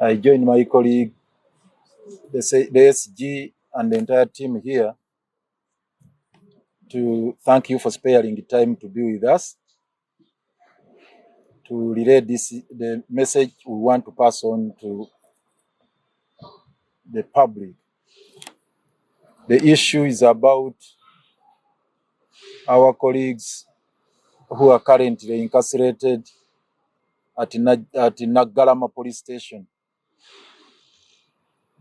I join my colleague, the SG, and the entire team here to thank you for sparing time to be with us to relay the message we want to pass on to the public. The issue is about our colleagues who are currently incarcerated at Nagalama police station.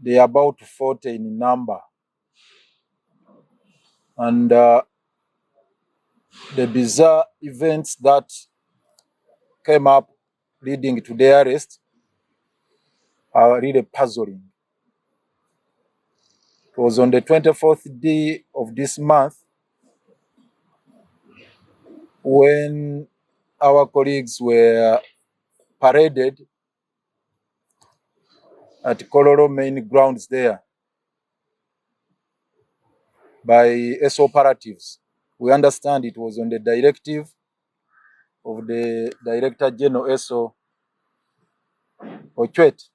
They are about 40 in number. And the bizarre events that came up leading to their arrest are really puzzling. It was on the 24th day of this month when our colleagues were paraded at Kololo main grounds there by SO operatives. We understand it was on the directive of the Director General SO Ochwet.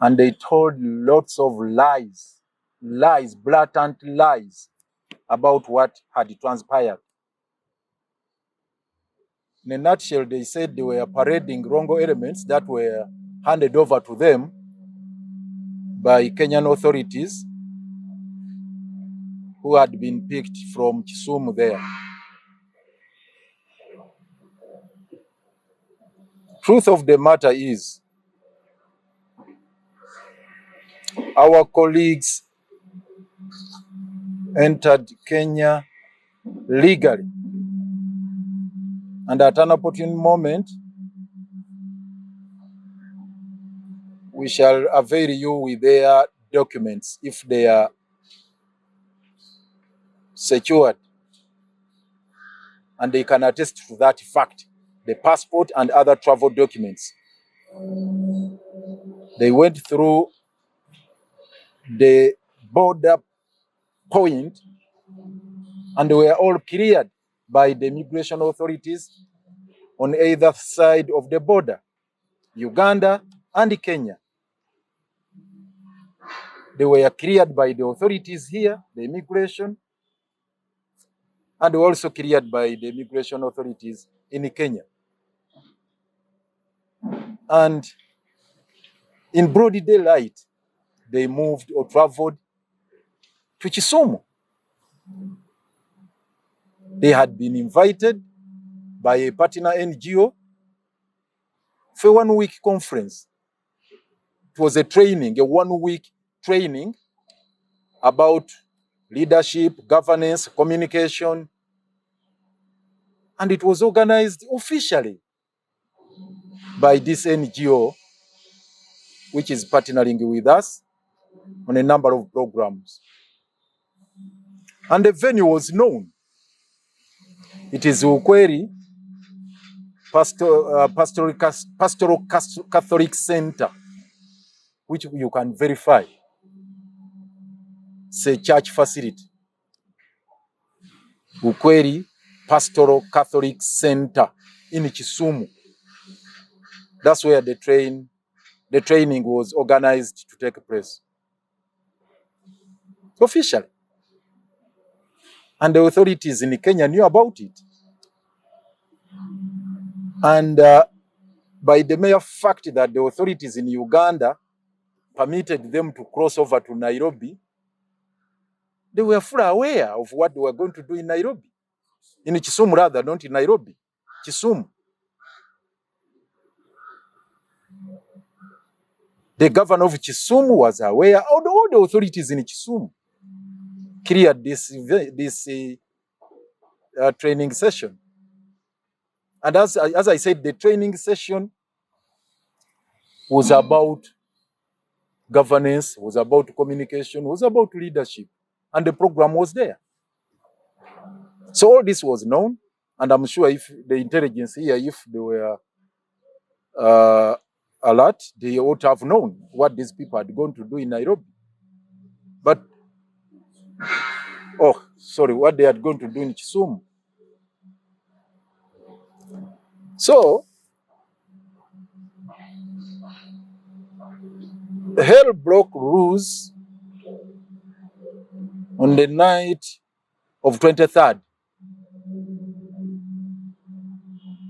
And they told lots of lies, blatant lies about what had transpired. In a nutshell, they said they were parading Rongo elements that were handed over to them by Kenyan authorities who had been picked from Kisumu there. Truth of the matter is, our colleagues entered Kenya legally, and at an opportune moment, we shall avail you with their documents if they are secured, and they can attest to that fact, the passport and other travel documents. They went through the border point and they were all cleared by the immigration authorities on either side of the border, Uganda and Kenya. They were cleared by the authorities here, the immigration, and also cleared by the immigration authorities in Kenya. And in broad daylight, they moved or traveled to Kisumu. They had been invited by a partner NGO for a 1 week conference. It was a training, a 1 week training about leadership, governance, communication, and it was organized officially by this NGO, which is partnering with us on a number of programs. And the venue was known. It is Ukweli Pastoral Catholic Center, which you can verify. It's a church facility. Ukweli Pastoral Catholic Center in Kisumu. That's where the training was organized to take place. Officially. And the authorities in Kenya knew about it. And by the mere fact that the authorities in Uganda permitted them to cross over to Nairobi, they were fully aware of what they were going to do in Nairobi. In Kisumu rather, not in Nairobi. Kisumu. The governor of Kisumu was aware, all the authorities in Kisumu cleared this training session. And as I said, the training session was about governance, was about communication, was about leadership, and the program was there. So all this was known, and I'm sure if the intelligence here, if they were alert, they ought to have known what these people had gone to do in Nairobi. But, what they had gone to do in Kisumu. So, Hell broke loose on the night of 23rd.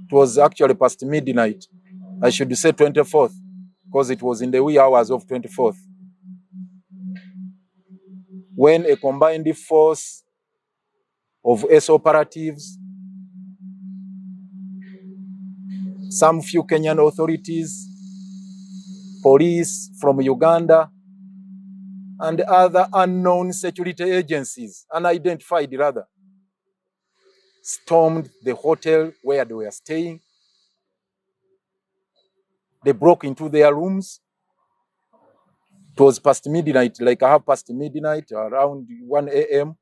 It was actually past midnight. I should say 24th, because it was in the wee hours of 24th, when a combined force of S operatives, some few Kenyan authorities, police from Uganda, and other unknown security agencies, unidentified rather, stormed the hotel where they were staying. They broke into their rooms. It was past midnight, like half past midnight, around 1 a.m.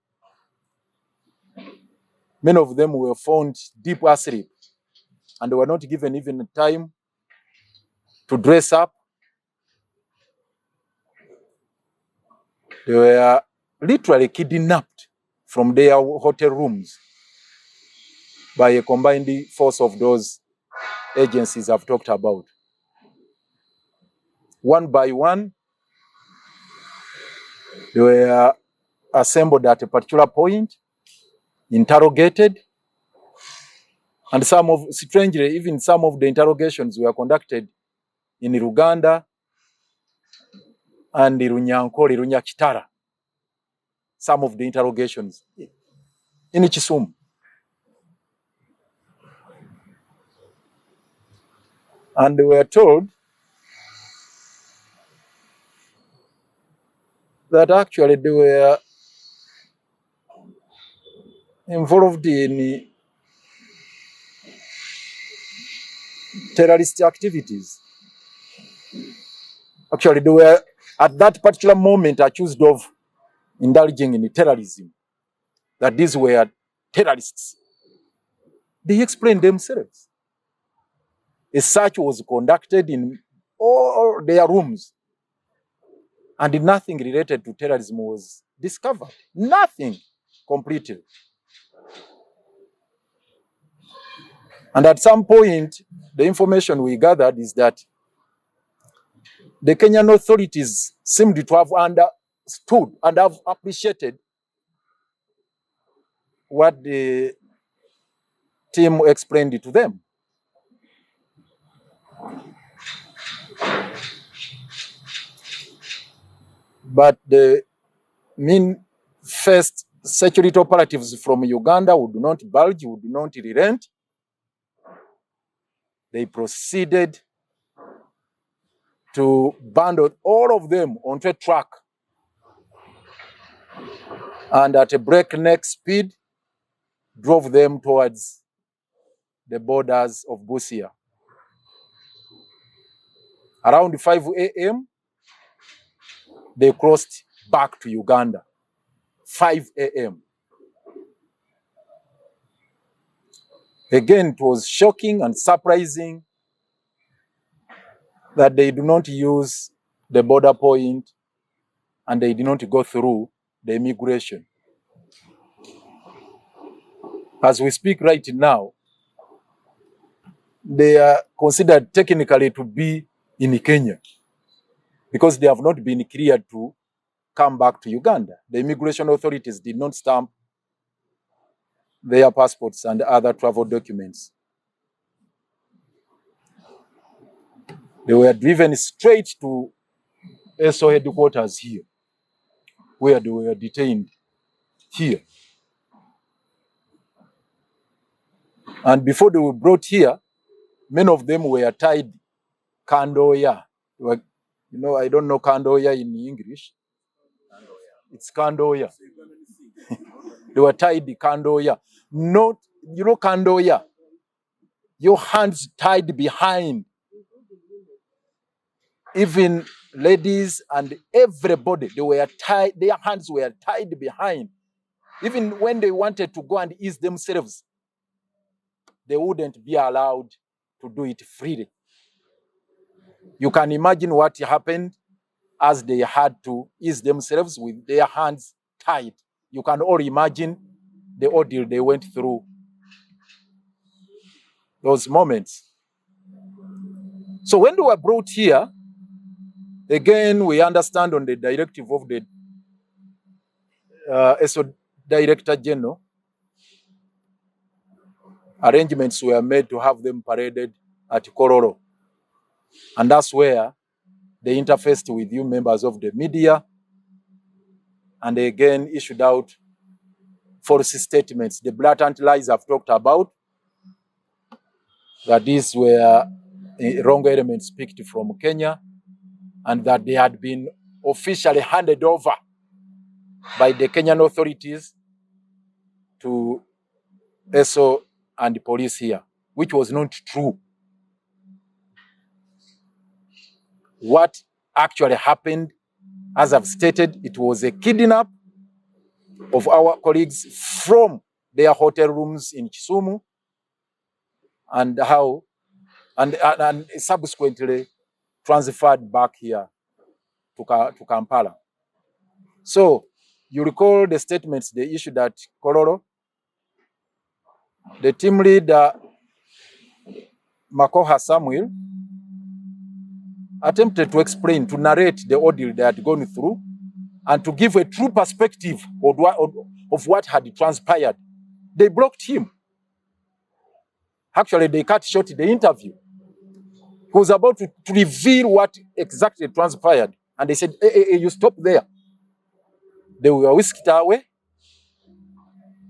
Many of them were found deep asleep, and they were not given even time to dress up. They were literally kidnapped from their hotel rooms by a combined force of those agencies I've talked about. One by one, they were assembled at a particular point, interrogated, and strangely, even some of the interrogations were conducted in Uganda and Runyankore, Runyakitara. Some of the interrogations in Kisumu. And they were told that actually they were involved in terrorist activities. Actually, they were at that particular moment accused of indulging in terrorism, that these were terrorists. They explained themselves. A search was conducted in all their rooms, and nothing related to terrorism was discovered. Nothing, completely. And at some point, the information we gathered is that the Kenyan authorities seemed to have understood and have appreciated what the team explained to them. But the first security operatives from Uganda would not budge, would not relent. They proceeded to bundle all of them onto a truck, and at a breakneck speed drove them towards the borders of Busia. Around 5 a.m., they crossed back to Uganda. 5 a.m. Again, it was shocking and surprising that they do not use the border point and they did not go through the immigration. As we speak right now, they are considered technically to be in Kenya because they have not been cleared to come back to Uganda. The immigration authorities did not stamp their passports and other travel documents. They were driven straight to SO headquarters here, where they were detained here. And before they were brought here, many of them were tied kandoya. I don't know kandoya in English. It's kandoya. They were tied kandoya. Not, kandoya. Your hands tied behind. Even ladies and everybody, they were tied, their hands were tied behind. Even when they wanted to go and ease themselves, they wouldn't be allowed to do it freely. You can imagine what happened as they had to ease themselves with their hands tied. You can all imagine the ordeal they went through. Those moments. So when they were brought here, Again, we understand on the directive of the ESO Director General, arrangements were made to have them paraded at Kororo. And that's where they interfaced with you members of the media and again issued out false statements. The blatant lies I've talked about, that these were wrong elements picked from Kenya and that they had been officially handed over by the Kenyan authorities to ESO and the police here, which was not true. What actually happened, as I've stated, it was a kidnap of our colleagues from their hotel rooms in Kisumu and subsequently transferred back here to Kampala. So you recall the statements they issued at Kororo. The team leader, Makoha Samuel, attempted to explain, to narrate the ordeal they had gone through and to give a true perspective of what had transpired. They blocked him. Actually, they cut short the interview. He was about to reveal what exactly transpired. And they said, hey, you stop there. They were whisked away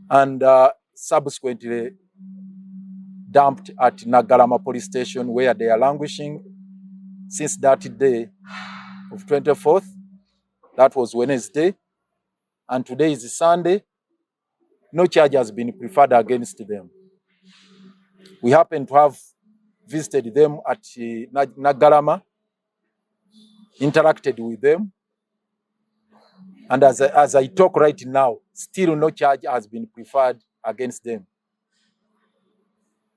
and subsequently dumped at Nagarama police station, where they are languishing since that day of 24th. That was Wednesday. And today is Sunday. No charge has been preferred against them. We happen to have visited them at Nagarama, interacted with them. And as I talk right now, still no charge has been preferred against them.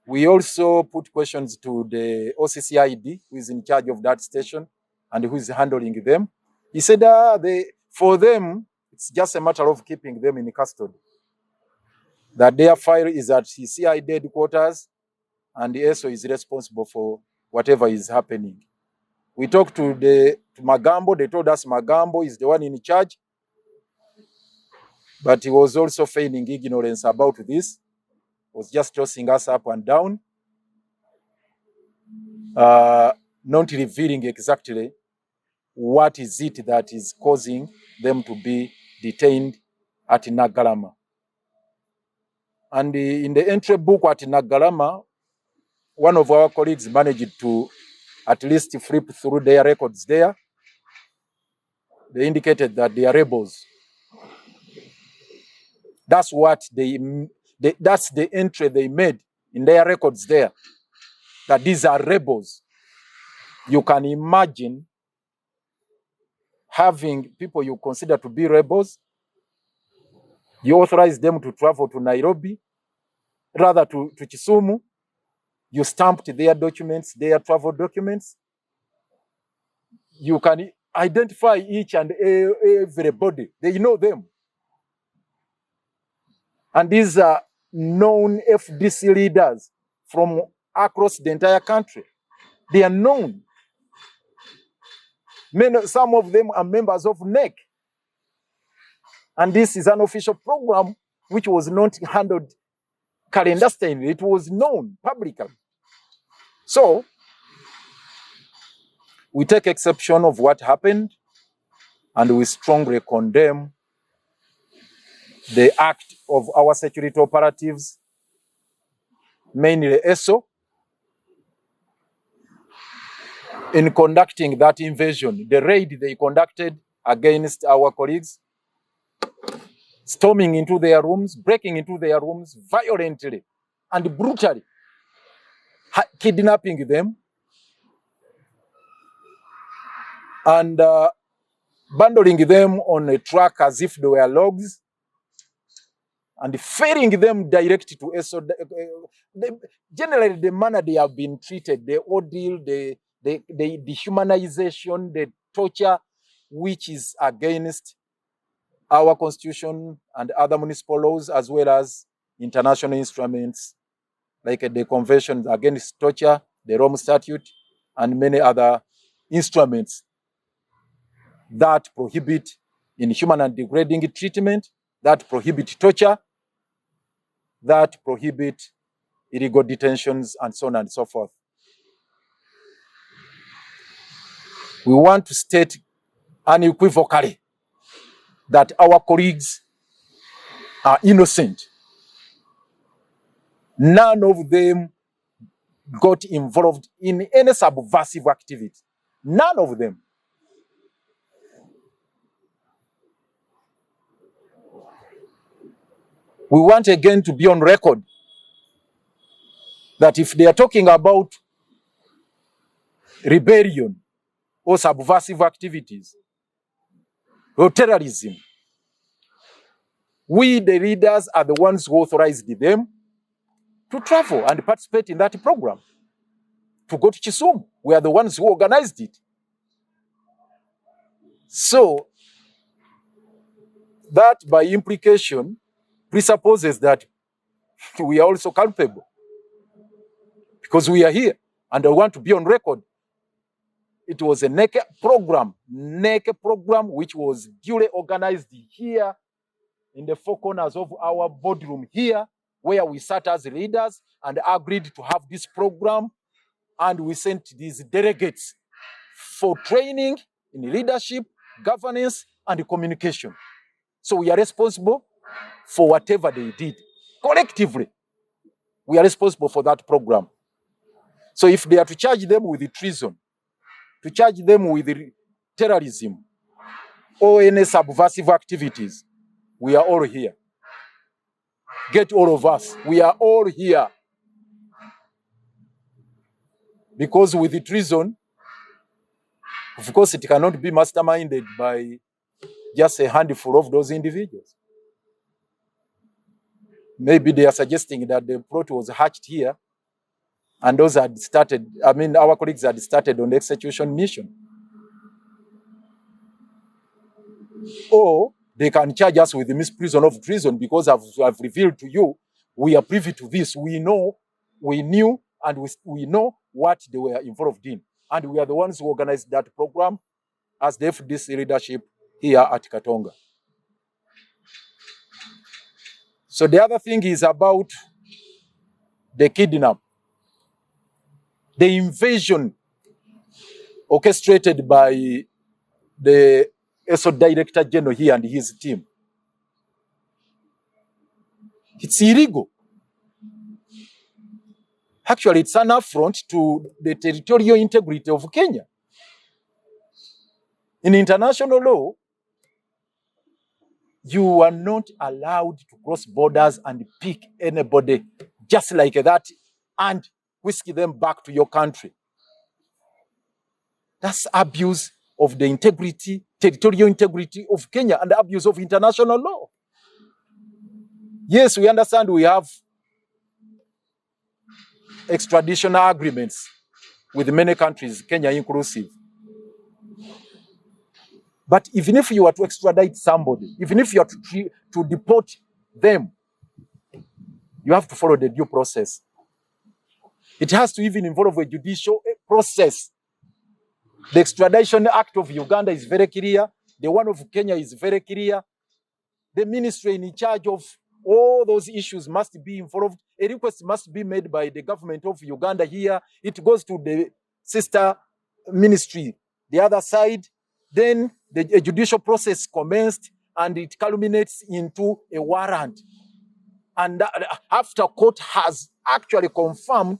We also put questions to the OCCID, who is in charge of that station and who is handling them. He said for them, it's just a matter of keeping them in custody. That their file is at the CID headquarters and the ESO is responsible for whatever is happening. We talked to Magambo. They told us Magambo is the one in charge, but he was also feigning ignorance about this. He was just tossing us up and down, not revealing exactly what is it that is causing them to be detained at Nagarama. And in the entry book at Nagarama, one of our colleagues managed to at least flip through their records there. They indicated that they are rebels. That's that's the entry they made in their records there, that these are rebels. You can imagine having people you consider to be rebels. You authorize them to travel to Nairobi, rather to Kisumu. You stamped their documents, their travel documents. You can identify each and everybody. They know them. And these are known FDC leaders from across the entire country. They are known. Some of them are members of NEC. And this is an official program which was not handled clandestinely. It was known publicly. So, we take exception of what happened and we strongly condemn the act of our security operatives, mainly ESO, in conducting that invasion. The raid they conducted against our colleagues, storming into their rooms, breaking into their rooms violently and brutally, kidnapping them, and bundling them on a truck as if they were logs, and ferrying them direct to ESO. Generally, the manner they have been treated, the ordeal, the dehumanization, the torture, which is against our constitution and other municipal laws, as well as international instruments like the Convention Against Torture, the Rome Statute, and many other instruments that prohibit inhuman and degrading treatment, that prohibit torture, that prohibit illegal detentions, and so on and so forth. We want to state unequivocally that our colleagues are innocent. None of them got involved in any subversive activity. None of them. We want again to be on record that if they are talking about rebellion or subversive activities or terrorism, we, the leaders, are the ones who authorized them to travel and participate in that program. To go to Kisumu, we are the ones who organized it. So, that by implication presupposes that we are also culpable because we are here and I want to be on record. It was a naked program which was duly organized here in the four corners of our boardroom here, where we sat as leaders and agreed to have this program, and we sent these delegates for training in leadership, governance, and communication. So we are responsible for whatever they did. Collectively, we are responsible for that program. So if they are to charge them with treason, to charge them with terrorism, or any subversive activities, we are all here. Get all of us. We are all here. Because with the treason, of course, it cannot be masterminded by just a handful of those individuals. Maybe they are suggesting that the plot was hatched here and those had started, our colleagues had started on the execution mission. Or they can charge us with the misprision of treason because I've revealed to you, we are privy to this. We knew, and we know what they were involved in. And we are the ones who organized that program as the FDC leadership here at Katonga. So the other thing is about the kidnap. The invasion orchestrated by the ESO Director General here and his team. It's illegal. Actually, it's an affront to the territorial integrity of Kenya. In international law, you are not allowed to cross borders and pick anybody just like that and whisk them back to your country. That's abuse of the integrity, territorial integrity of Kenya, and abuse of international law. Yes, we understand we have extradition agreements with many countries, Kenya inclusive. But even if you are to extradite somebody, even if you are to deport them, you have to follow the due process. It has to even involve a judicial process. The Extradition Act of Uganda is very clear. The one of Kenya is very clear. The ministry in charge of all those issues must be involved. A request must be made by the government of Uganda here. It goes to the sister ministry, the other side. Then the judicial process commenced and it culminates into a warrant. And after court has actually confirmed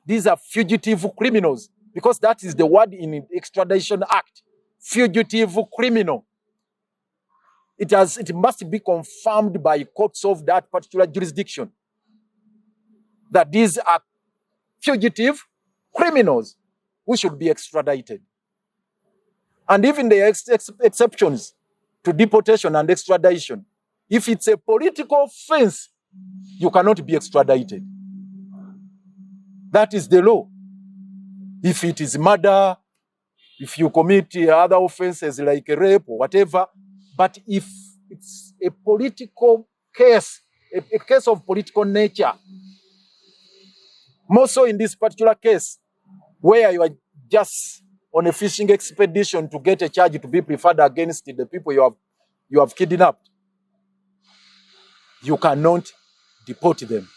these are fugitive criminals, because that is the word in the Extradition Act, fugitive criminal. It must be confirmed by courts of that particular jurisdiction that these are fugitive criminals who should be extradited. And even the exceptions to deportation and extradition, if it's a political offense, you cannot be extradited. That is the law. If it is murder, if you commit other offenses like rape or whatever, but if it's a political case, a case of political nature, more so in this particular case, where you are just on a fishing expedition to get a charge to be preferred against the people you have kidnapped, you cannot deport them.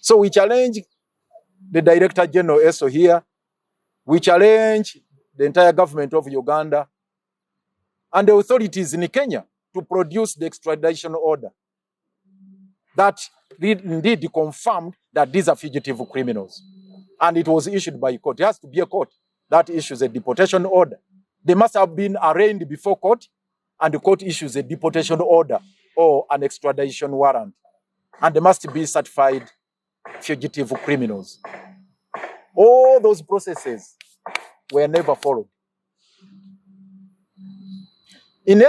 So we challenge the Director General ESO here. We challenge the entire government of Uganda and the authorities in Kenya to produce the extradition order that indeed confirmed that these are fugitive criminals. And it was issued by court. It has to be a court that issues a deportation order. They must have been arraigned before court, and the court issues a deportation order or an extradition warrant. And they must be certified fugitive criminals. All those processes were never followed. In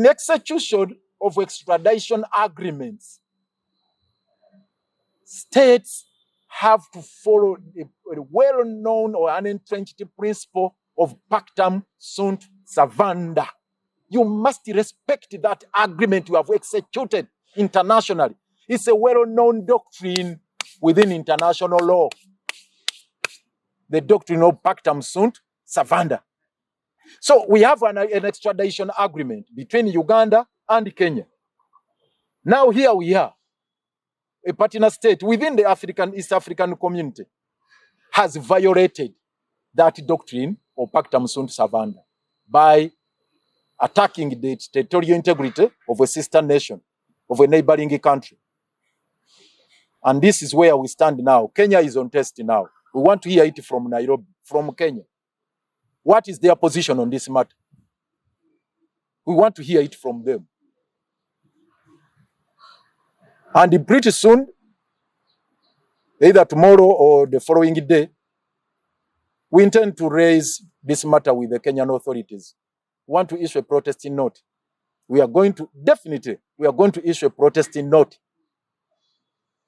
execution of extradition agreements, states have to follow a well-known or unentrenched principle of pactum sunt servanda. You must respect that agreement you have executed internationally. It's a well-known doctrine within international law. The doctrine of pactum sunt servanda. So we have an extradition agreement between Uganda and Kenya. Now here we are. A partner state within the East African community has violated that doctrine of pactum sunt servanda by attacking the territorial integrity of a sister nation, of a neighboring country. And this is where we stand now. Kenya is on test now. We want to hear it from Nairobi, from Kenya. What is their position on this matter? We want to hear it from them. And pretty soon, either tomorrow or the following day, we intend to raise this matter with the Kenyan authorities. We want to issue a protesting note. We are going to issue a protesting note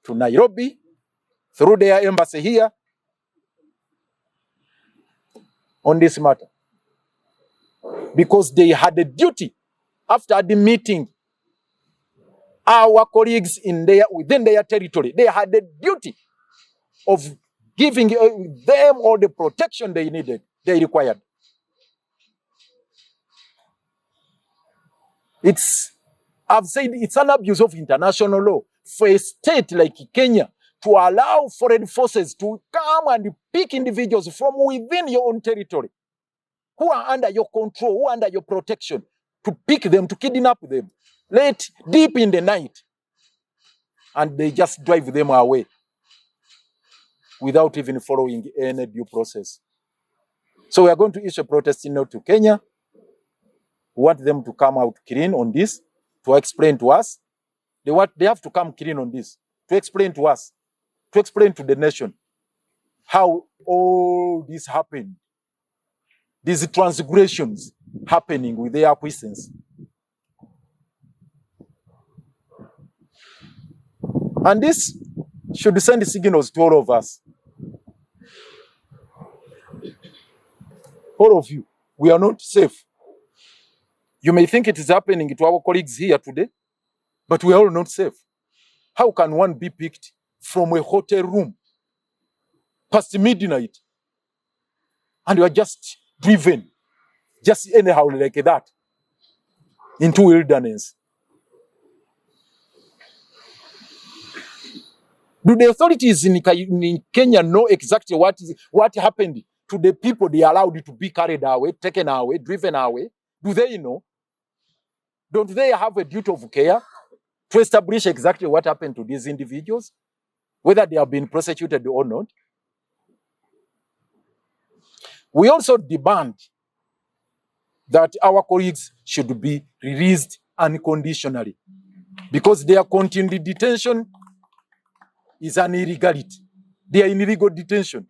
to Nairobi through their embassy here on this matter. Because they had a duty after the meeting. Our colleagues within their territory, they had the duty of giving them all the protection they needed, they required. I've said it's an abuse of international law for a state like Kenya to allow foreign forces to come and pick individuals from within your own territory who are under your control, who are under your protection, to pick them, to kidnap them, late, deep in the night, and they just drive them away without even following any due process. So we are going to issue a protesting note to Kenya. We want them to come out clean on this, to explain to us. They have to come clean on this, to explain to us, to explain to the nation how all this happened. These transgressions happening with their acquiescence. And this should send signals to all of us. All of you, we are not safe. You may think it is happening to our colleagues here today, but we are all not safe. How can one be picked from a hotel room past midnight and you are just driven, just anyhow like that, into wilderness? Do the authorities in Kenya know exactly what happened to the people they allowed to be carried away, taken away, driven away? Do they know? Don't they have a duty of care to establish exactly what happened to these individuals, whether they have been prosecuted or not? We also demand that our colleagues should be released unconditionally, because their continued detention is an illegality. They are in illegal detention.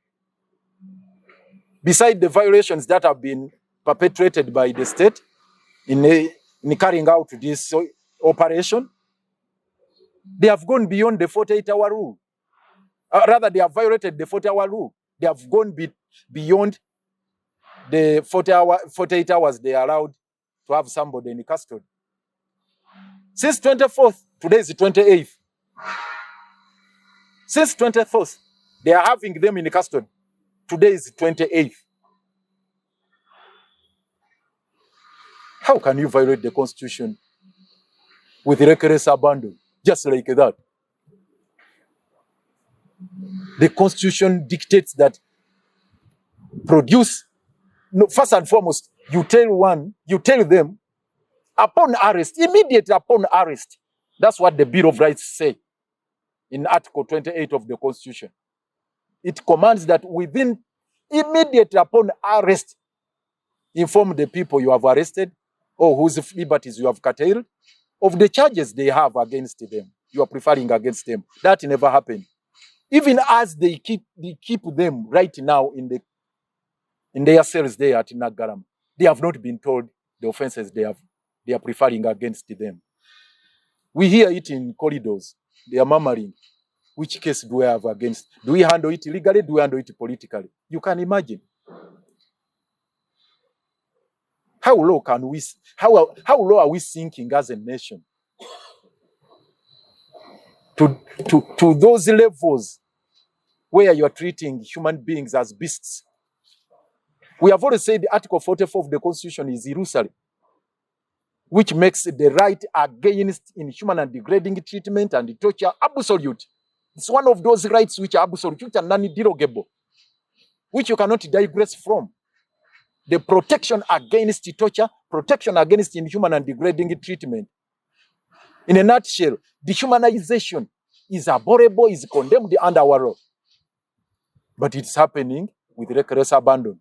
Besides the violations that have been perpetrated by the state in carrying out this operation, they have gone beyond the 48-hour rule. Rather, they have violated the 40-hour rule. They have gone beyond the 48 hours they are allowed to have somebody in custody. Since 24th, today is the 28th. Since 24th, they are having them in custody. Today is the 28th. How can you violate the Constitution with reckless abandon? Just like that. The Constitution dictates that produce, no, first and foremost, you tell them upon arrest, immediately upon arrest. That's what the Bill of Rights say in Article 28 of the Constitution. It commands that immediately upon arrest, inform the people you have arrested or whose liberties you have curtailed of the charges they have against them. You are preferring against them. That never happened. Even as they keep them right now in their cells there at Nagaram, they have not been told the offenses they are preferring against them. We hear it in corridors. They are murmuring. Which case do we have against? Do we handle it legally? Do we handle it politically? You can imagine. How low are we sinking as a nation? To those levels where you are treating human beings as beasts. We have already said Article 44 of the Constitution is illusory, which makes the right against inhuman and degrading treatment and torture absolute. It's one of those rights which are absolute, which are non-derogable, which you cannot digress from. The protection against torture, protection against inhuman and degrading treatment. In a nutshell, dehumanization is abhorrible, is condemned under our law. But it's happening with reckless abandon.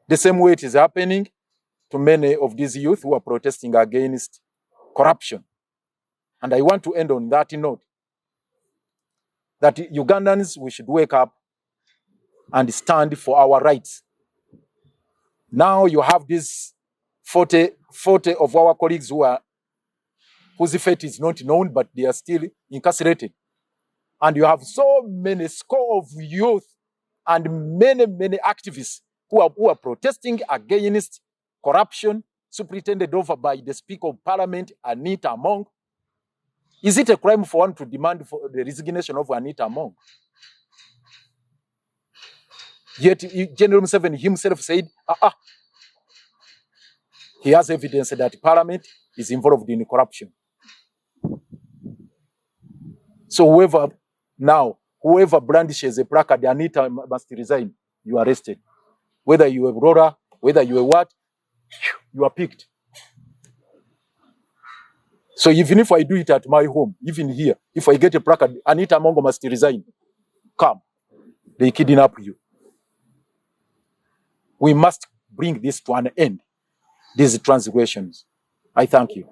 The same way it is happening to many of these youth who are protesting against corruption. And I want to end on that note, that Ugandans, we should wake up and stand for our rights. Now you have these 40 of our colleagues whose fate is not known, but they are still incarcerated. And you have so many score of youth and many activists who are protesting against corruption, superintended over by the Speaker of Parliament, Anita Among. Is it a crime for one to demand for the resignation of Anita Among? Yet General Museveni himself said, he has evidence that Parliament is involved in corruption. So whoever brandishes a placard, Anita must resign, you are arrested. Whether you are Aurora, whether you are what, you are picked. So even if I do it at my home, even here, if I get a placard, Anita Mongo must resign. Come, they kidnap you. We must bring this to an end, these transgressions. I thank you.